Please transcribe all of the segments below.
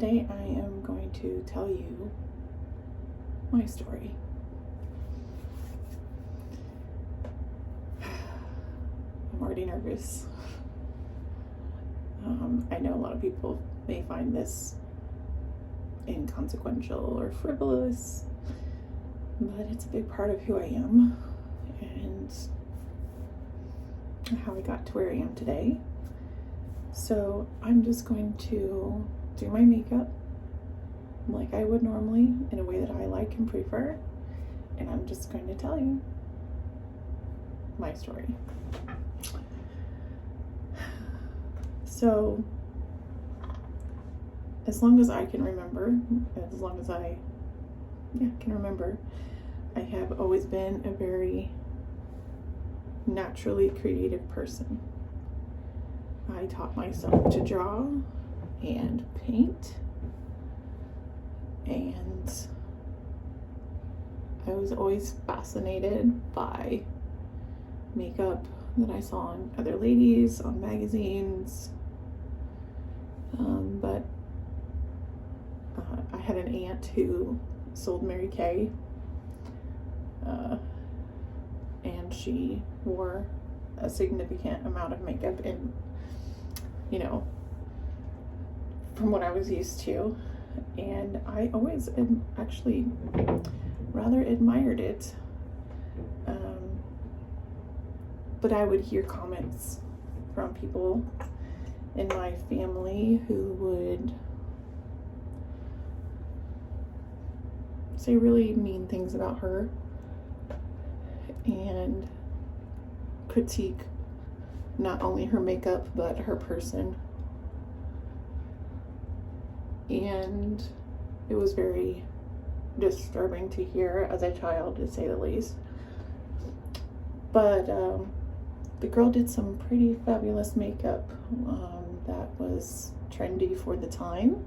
today I am going to tell you my story. I'm already nervous. I know a lot of people may find this inconsequential or frivolous, but it's a big part of who I am and how I got to where I am today. So I'm just going to do my makeup like I would normally in a way that I like and prefer, and I'm just going to tell you my story. So as long as I can remember, as long as I can remember, I have always been a very naturally creative person. I taught myself to draw and paint, and I was always fascinated by makeup that I saw on other ladies, on magazines, but I had an aunt who sold Mary Kay, and she wore a significant amount of makeup, and from what I was used to, and I always actually rather admired it, but I would hear comments from people in my family who would say really mean things about her and critique not only her makeup but her person, and it was very disturbing to hear as a child, to say the least. But the girl did some pretty fabulous makeup that was trendy for the time,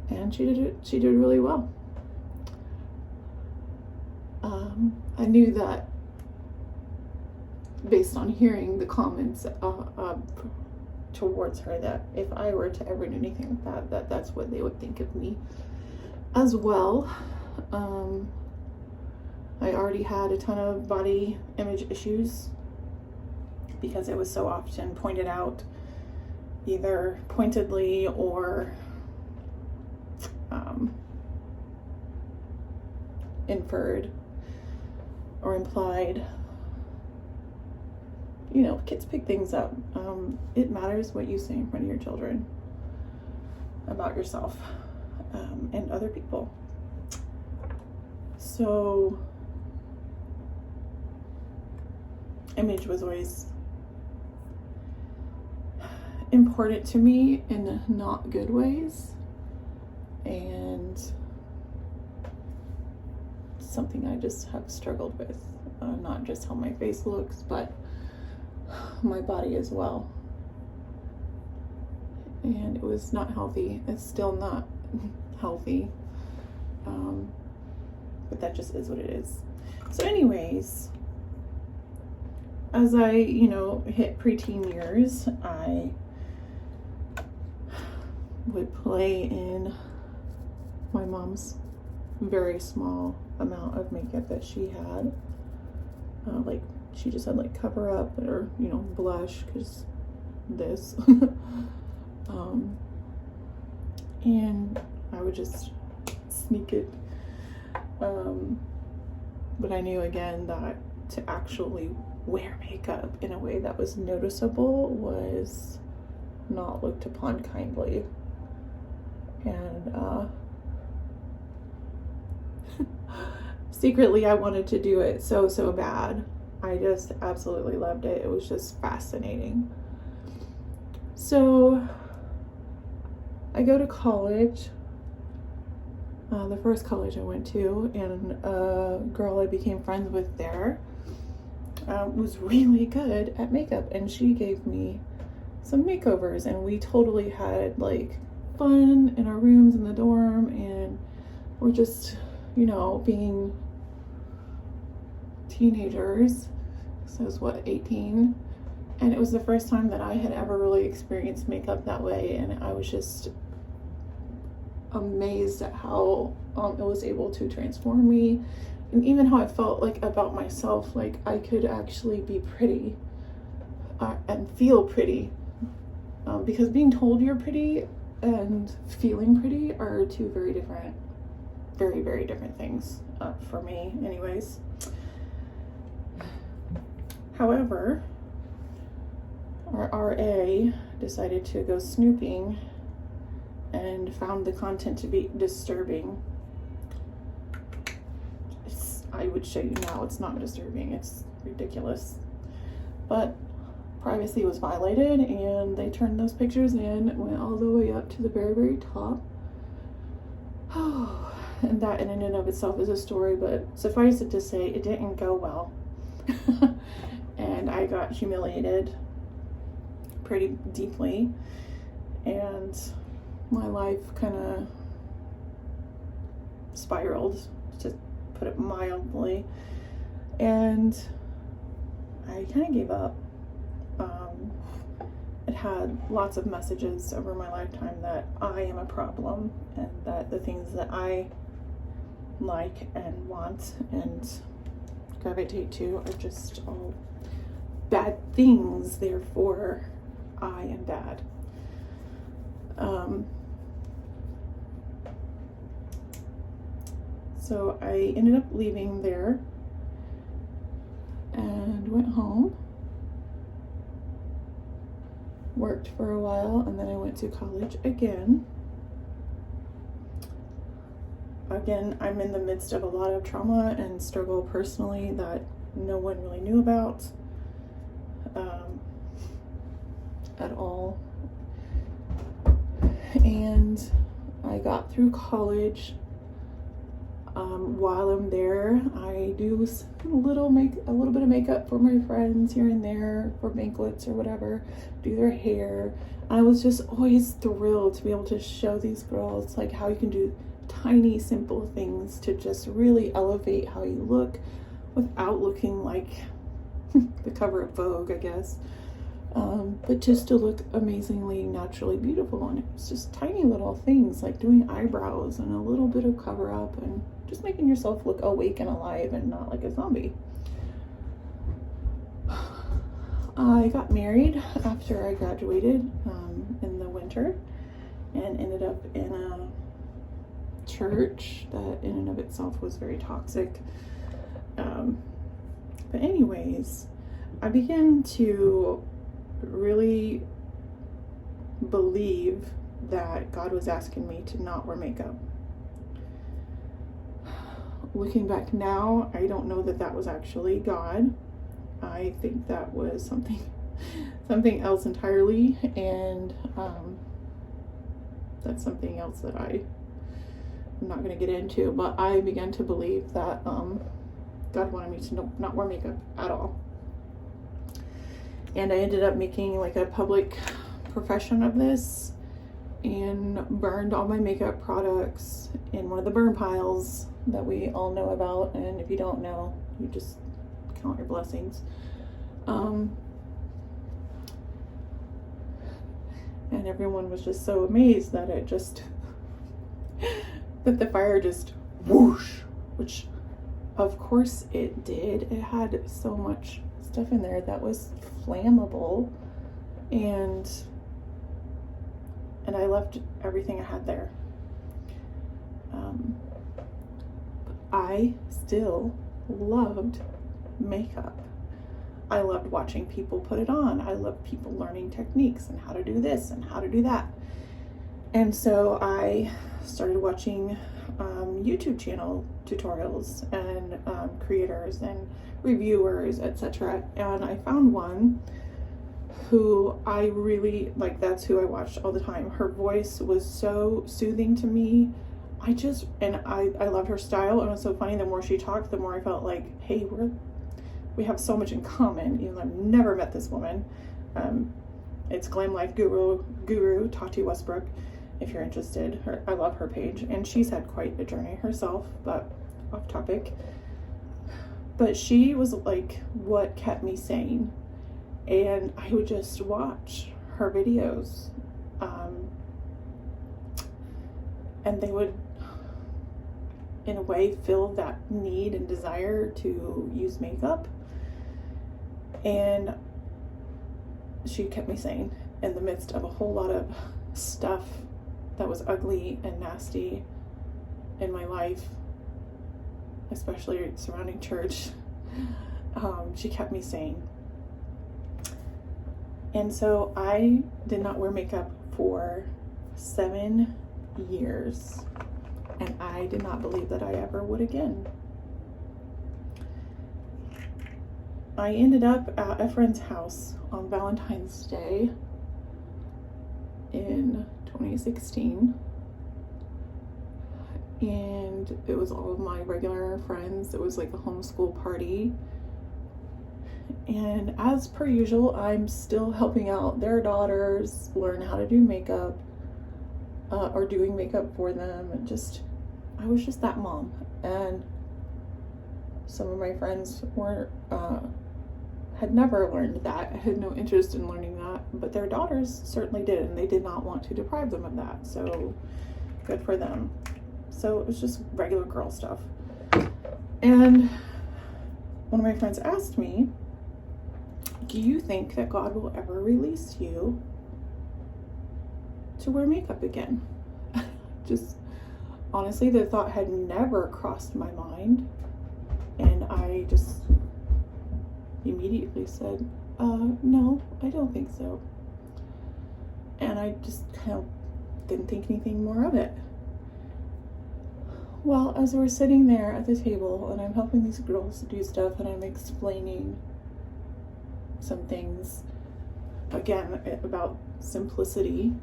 and she did really well. I knew that based on hearing the comments towards her, that if I were to ever do anything like that, that's what they would think of me as well. I already had a ton of body image issues because it was so often pointed out, either pointedly or inferred or implied. Kids pick things up. It matters what you say in front of your children about yourself and other people. So image was always important to me in not good ways, and something I just have struggled with, not just how my face looks, but my body as well. And it was not healthy. It's still not healthy, but that just is what it is. So anyways, as I hit preteen years, I would play in my mom's very small amount of makeup that she had. She just had cover up or blush, because this and I would just sneak it, but I knew again that to actually wear makeup in a way that was noticeable was not looked upon kindly, and secretly I wanted to do it so bad. I just absolutely loved it. It was just fascinating. So I go to college, the first college I went to, and a girl I became friends with there was really good at makeup, and she gave me some makeovers, and we totally had fun in our rooms in the dorm, and we're just being teenagers. So I was 18, and it was the first time that I had ever really experienced makeup that way, and I was just amazed at how it was able to transform me, and even how I felt like about myself, like I could actually be pretty and feel pretty, because being told you're pretty and feeling pretty are two very different, very, very different things, for me anyways. However, our RA decided to go snooping and found the content to be disturbing. I would show you now, it's not disturbing, it's ridiculous. But privacy was violated, and they turned those pictures in, went all the way up to the very, very top. And that in and of itself is a story, but suffice it to say, it didn't go well. And I got humiliated pretty deeply, and my life kind of spiraled, to put it mildly, and I kind of gave up. It had lots of messages over my lifetime that I am a problem, and that the things that I like and want and gravitate to are just all bad things, therefore I am bad. So I ended up leaving there and went home, worked for a while, and then I went to college again. Again, I'm in the midst of a lot of trauma and struggle personally that no one really knew about at all. And I got through college. While I'm there, I do a little bit of makeup for my friends here and there for banquets or whatever, do their hair. I was just always thrilled to be able to show these girls like how you can do tiny, simple things to just really elevate how you look without looking like the cover of Vogue, I guess. But just to look amazingly naturally beautiful. And it was just tiny little things like doing eyebrows and a little bit of cover up and just making yourself look awake and alive and not like a zombie. I got married after I graduated in the winter, and ended up in a church that in and of itself was very toxic. But anyways, I began to really believe that God was asking me to not wear makeup. Looking back now, I don't know that that was actually God. I think that was something else entirely, and that's something else that I'm not going to get into, but I began to believe that God wanted me to not wear makeup at all. And I ended up making like a public profession of this and burned all my makeup products in one of the burn piles that we all know about. And if you don't know, you just count your blessings. And everyone was just so amazed that that the fire just whoosh, which of course it did. It had so much stuff in there that was flammable, and I left everything I had there. I still loved makeup. I loved watching people put it on. I loved people learning techniques and how to do this and how to do that. And so I started watching YouTube channel tutorials and creators and reviewers, etc. And I found one who I really like. That's who I watched all the time. Her voice was so soothing to me. I loved her style, and it was so funny. The more she talked, the more I felt like, hey, we have so much in common, even though I've never met this woman. It's Glam Life Guru Tati Westbrook, if you're interested. I love her page, and she's had quite a journey herself, but off topic. But she was like what kept me sane, and I would just watch her videos. and they would, in a way, feel that need and desire to use makeup. And she kept me sane in the midst of a whole lot of stuff that was ugly and nasty in my life, especially surrounding church. She kept me sane. And so I did not wear makeup for 7 years, and I did not believe that I ever would again. I ended up at a friend's house on Valentine's Day in 2016, and it was all of my regular friends. It was like a homeschool party, and as per usual, I'm still helping out their daughters learn how to do makeup, or doing makeup for them, and I was just that mom. And some of my friends had never learned that, had no interest in learning that, but their daughters certainly did, and they did not want to deprive them of that, so good for them. So it was just regular girl stuff. And one of my friends asked me, do you think that God will ever release you to wear makeup again? Just honestly, the thought had never crossed my mind, and I just immediately said, no, I don't think so. And I just kind of didn't think anything more of it. Well, as we're sitting there at the table and I'm helping these girls do stuff and I'm explaining some things, again, about simplicity,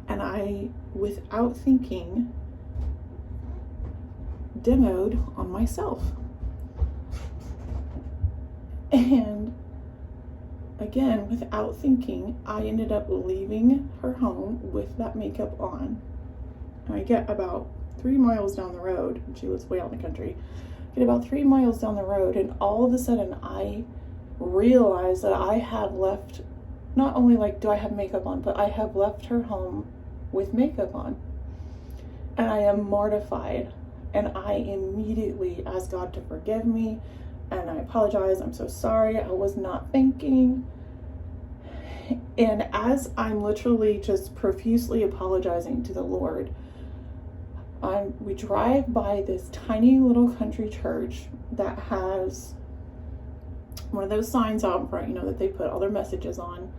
and I, without thinking, demoed on myself. And again, without thinking, I ended up leaving her home with that makeup on. And I get about 3 miles down the road, and she lives way out in the country. Get about 3 miles down the road, and all of a sudden I realize that I have left, not only like do I have makeup on, but I have left her home with makeup on. And I am mortified, and I immediately ask God to forgive me, and I apologize. I'm so sorry, I was not thinking. And as I'm literally just profusely apologizing to the Lord, we drive by this tiny little country church that has one of those signs out in front, that they put all their messages on.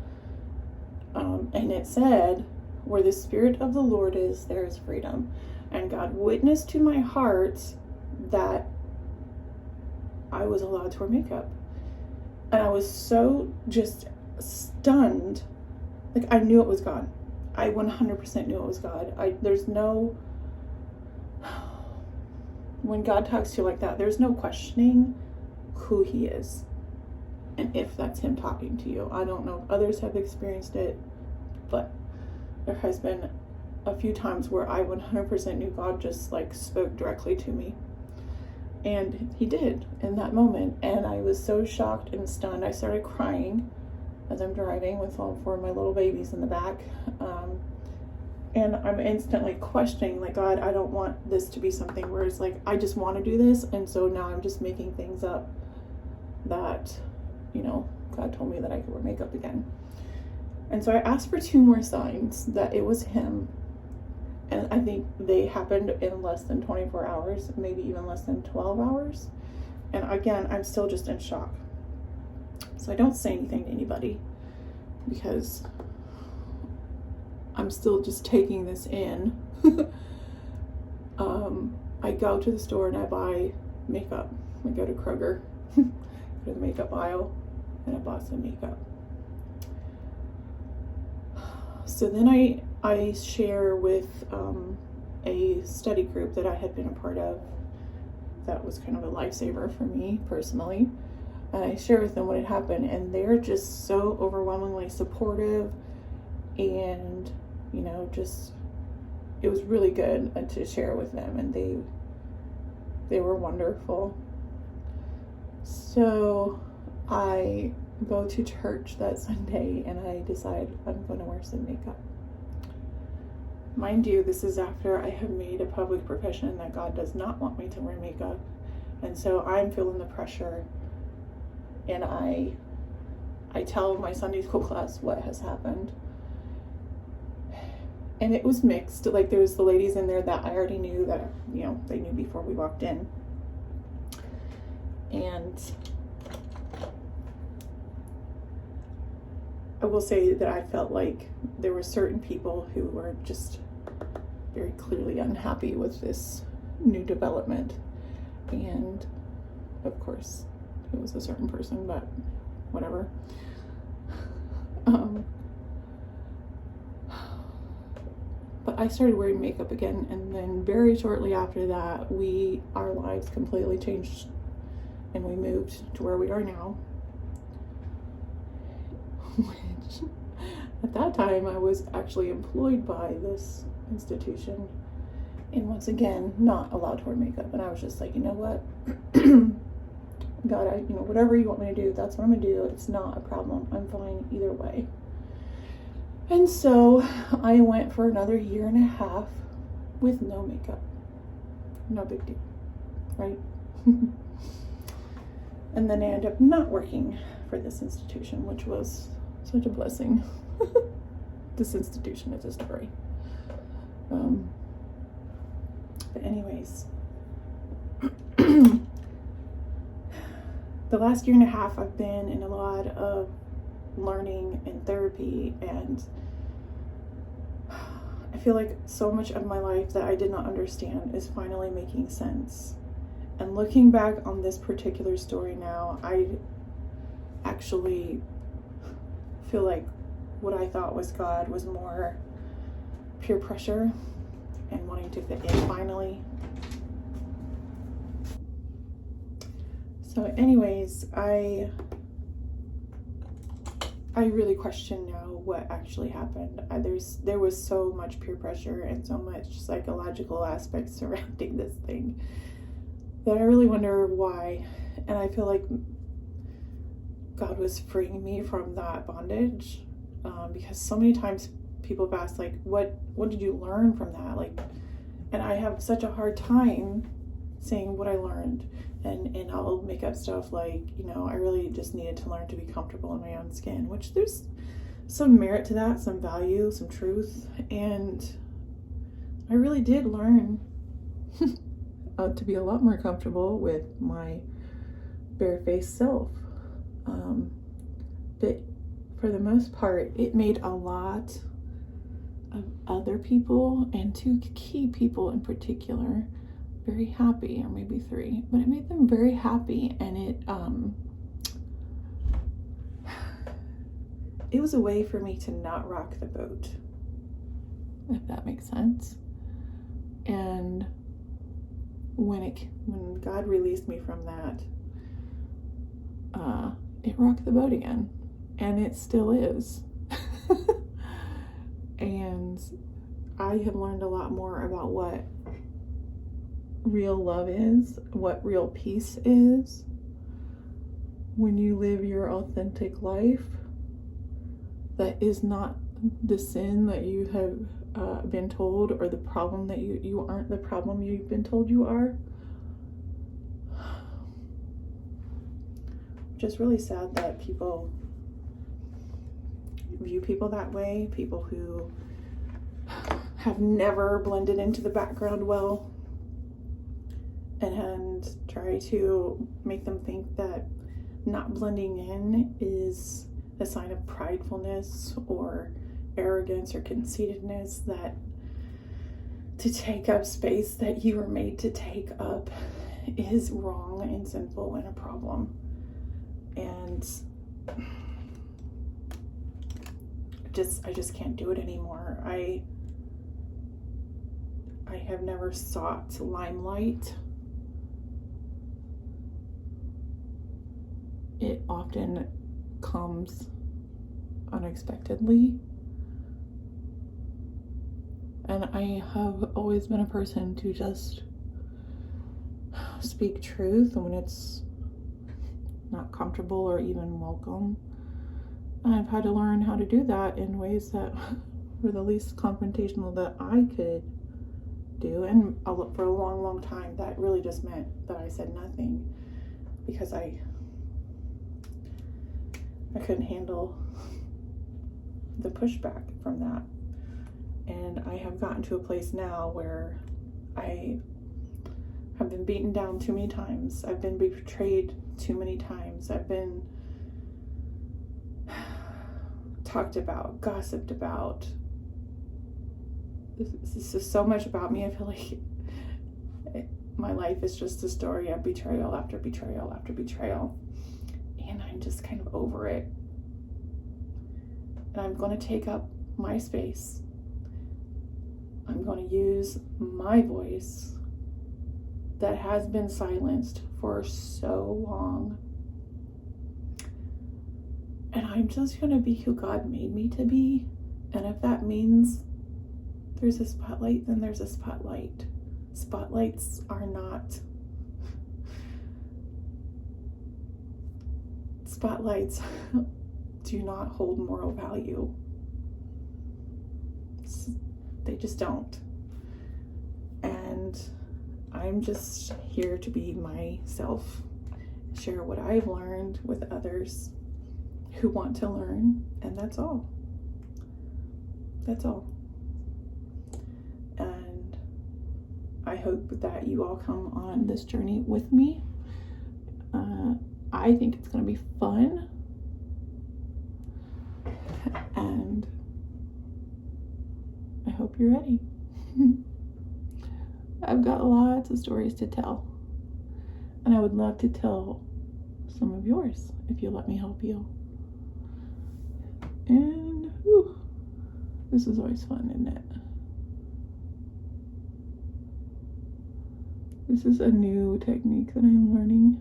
And it said, where the Spirit of the Lord is, there is freedom. And God witnessed to my heart that I was allowed to wear makeup. And I was so just stunned. Like, I knew it was God. I 100% knew it was God. When God talks to you like that, there's no questioning who He is and if that's Him talking to you. I don't know if others have experienced it, but there has been a few times where I 100% knew God just like spoke directly to me. And He did in that moment. And I was so shocked and stunned. I started crying as I'm driving with all 4 of my little babies in the back. And I'm instantly questioning, like, God, I don't want this to be something where it's like, I just want to do this. And so now I'm just making things up that, God told me that I could wear makeup again. And so I asked for 2 more signs that it was Him. And I think they happened in less than 24 hours, maybe even less than 12 hours. And again, I'm still just in shock. So I don't say anything to anybody because I'm still just taking this in. I go to the store and I buy makeup. I go to Kroger, go to the makeup aisle, and I bought some makeup. So then I share with a study group that I had been a part of that was kind of a lifesaver for me personally. And I share with them what had happened, and they're just so overwhelmingly supportive, and it was really good to share with them, and they were wonderful. So I go to church that Sunday and I decide I'm going to wear some makeup. Mind you, this is after I have made a public profession that God does not want me to wear makeup. And so I'm feeling the pressure, and I tell my Sunday school class what has happened. And it was mixed. Like, there's the ladies in there that I already knew that, you know, they knew before we walked in. And I will say that I felt like there were certain people who were just very clearly unhappy with this new development. And of course, it was a certain person, but whatever. But I started wearing makeup again, and then very shortly after that, our lives completely changed, and we moved to where we are now. Which, at that time, I was actually employed by this institution, and once again, not allowed to wear makeup. And I was just like, you know what? God, whatever you want me to do, that's what I'm gonna do. It's not a problem. I'm fine either way. And so I went for another 1.5 years with no makeup. No big deal, right? And then I ended up not working for this institution, which was such a blessing. This institution is a story. But anyways, the last 1.5 years I've been in a lot of learning and therapy, and I feel like so much of my life that I did not understand is finally making sense. And looking back on this particular story now, I actually feel like what I thought was God was more peer pressure and wanting to fit in finally. So anyways, I really question now what actually happened. There was so much peer pressure and so much psychological aspects surrounding this thing that I really wonder why. And I feel like God was freeing me from that bondage, because so many times people have asked, like, what did you learn from that? Like, and I have such a hard time saying what I learned. And I'll make up stuff like, I really just needed to learn to be comfortable in my own skin, which there's some merit to that, some value, some truth. And I really did learn to be a lot more comfortable with my barefaced self. But for the most part, it made a lot of other people, and 2 key people in particular, very happy, or maybe 3, but it made them very happy. And it was a way for me to not rock the boat, if that makes sense. And when God released me from that, it rocked the boat again, and it still is. And I have learned a lot more about what real love is, what real peace is, when you live your authentic life that is not the sin that you have been told, or the problem that you aren't the problem you've been told you are. Just really sad that people view people that way, people who have never blended into the background well, and try to make them think that not blending in is a sign of pridefulness or arrogance or conceitedness, that to take up space that you were made to take up is wrong and sinful and a problem. And I just can't do it anymore. I have never sought limelight. It often comes unexpectedly. And I have always been a person to just speak truth when it's not comfortable or even welcome. And I've had to learn how to do that in ways that or the least confrontational that I could do. And for a long time, that really just meant that I said nothing, because I couldn't handle the pushback from that. And I have gotten to a place now where I have been beaten down too many times. I've been betrayed too many times. I've been talked about, gossiped about. This is so much about me. I feel like my life is just a story of betrayal after betrayal after betrayal. And I'm just kind of over it. And I'm going to take up my space. I'm going to use my voice that has been silenced for so long. And I'm just going to be who God made me to be. And if that means there's a spotlight, then there's a spotlight. Spotlights are not... Spotlights do not hold moral value. They just don't. And I'm just here to be myself, share what I've learned with others who want to learn, and that's all. That's all. And I hope that you all come on this journey with me. I think it's going to be fun. And I hope you're ready. I've got lots of stories to tell. And I would love to tell some of yours if you'll let me help you. And whew, this is always fun, isn't it? This is a new technique that I'm learning.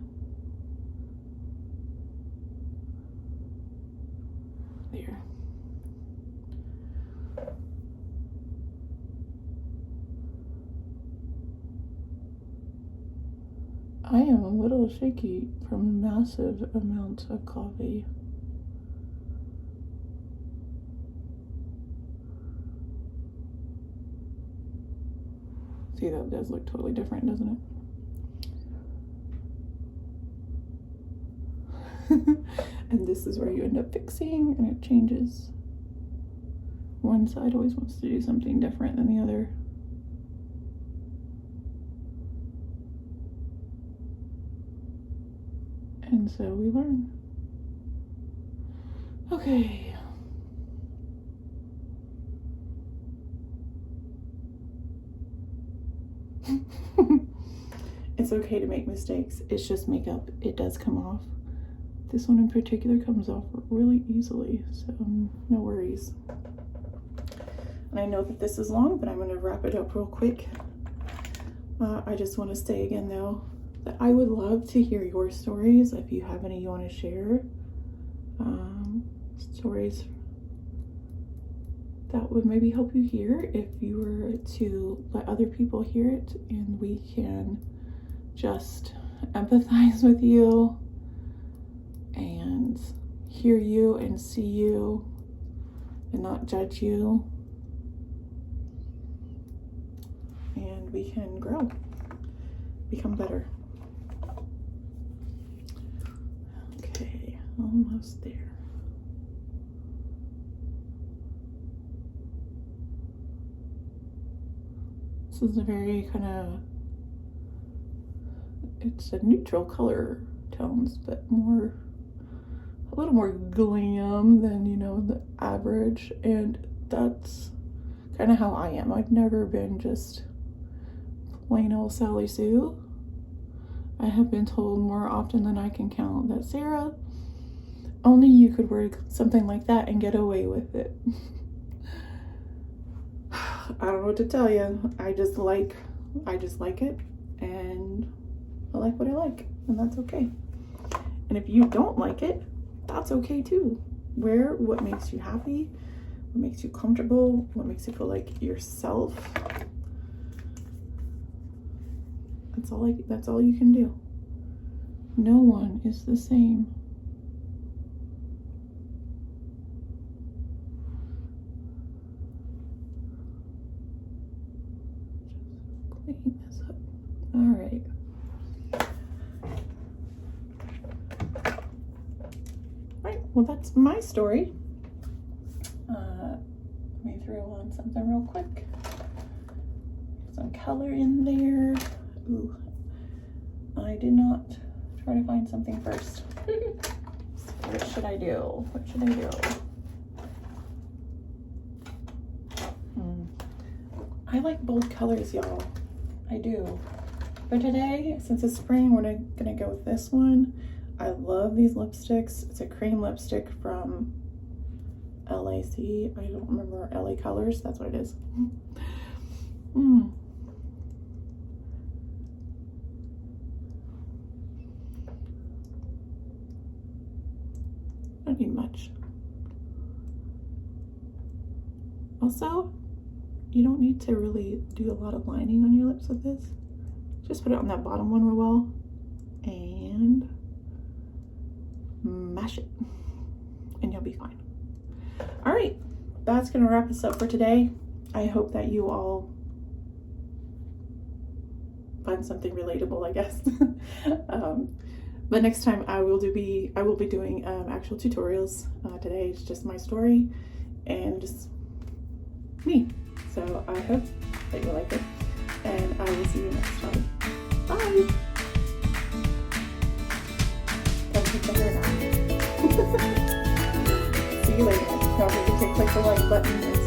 There. I am a little shaky from massive amounts of coffee. See, that does look totally different, doesn't it? And this is where you end up fixing, and it changes. One side always wants to do something different than the other. And so we learn. Okay. It's okay to make mistakes. It's just makeup. It does come off. This one in particular comes off really easily, so no worries. And I know that this is long, but I'm going to wrap it up real quick. I just want to say again, though, that I would love to hear your stories. If you have any you want to share, stories that would maybe help you hear if you were to let other people hear it, and we can just empathize with you and hear you and see you and not judge you, and we can grow, become better. Okay, almost there. This is a very kind of, it's a neutral color tones, but a little more glam than, you know, the average. And that's kind of how I am. I've never been just plain old Sally Sue. I have been told more often than I can count that, Sarah, only you could wear something like that and get away with it. I don't know what to tell you. I just like it, and I like what I like, and that's okay. And if you don't like it, that's okay too. Wear what makes you happy, what makes you comfortable, what makes you feel like yourself. That's all you can do. No one is the same. Clean this up. All right. Right, well, that's my story. Let me throw on something real quick. Some color in there. Ooh, I did not try to find something first. What should I do? What should I do? I like bold colors, y'all. I do. But today, since it's spring, we're gonna go with this one. I love these lipsticks. It's a cream lipstick from LAC. I don't remember, LA Colors. That's what it is. Don't need much. Also, you don't need to really do a lot of lining on your lips with this. Just put it on that bottom one real well and mash it and you'll be fine. All right, that's gonna wrap us up for today. I hope that you all find something relatable, I guess. But next time I will be doing actual tutorials. Today it's just my story and just me. So I hope that you like it, and I will see you next time. Bye. Gotta take the hair now. See you later. Don't forget to click the like button and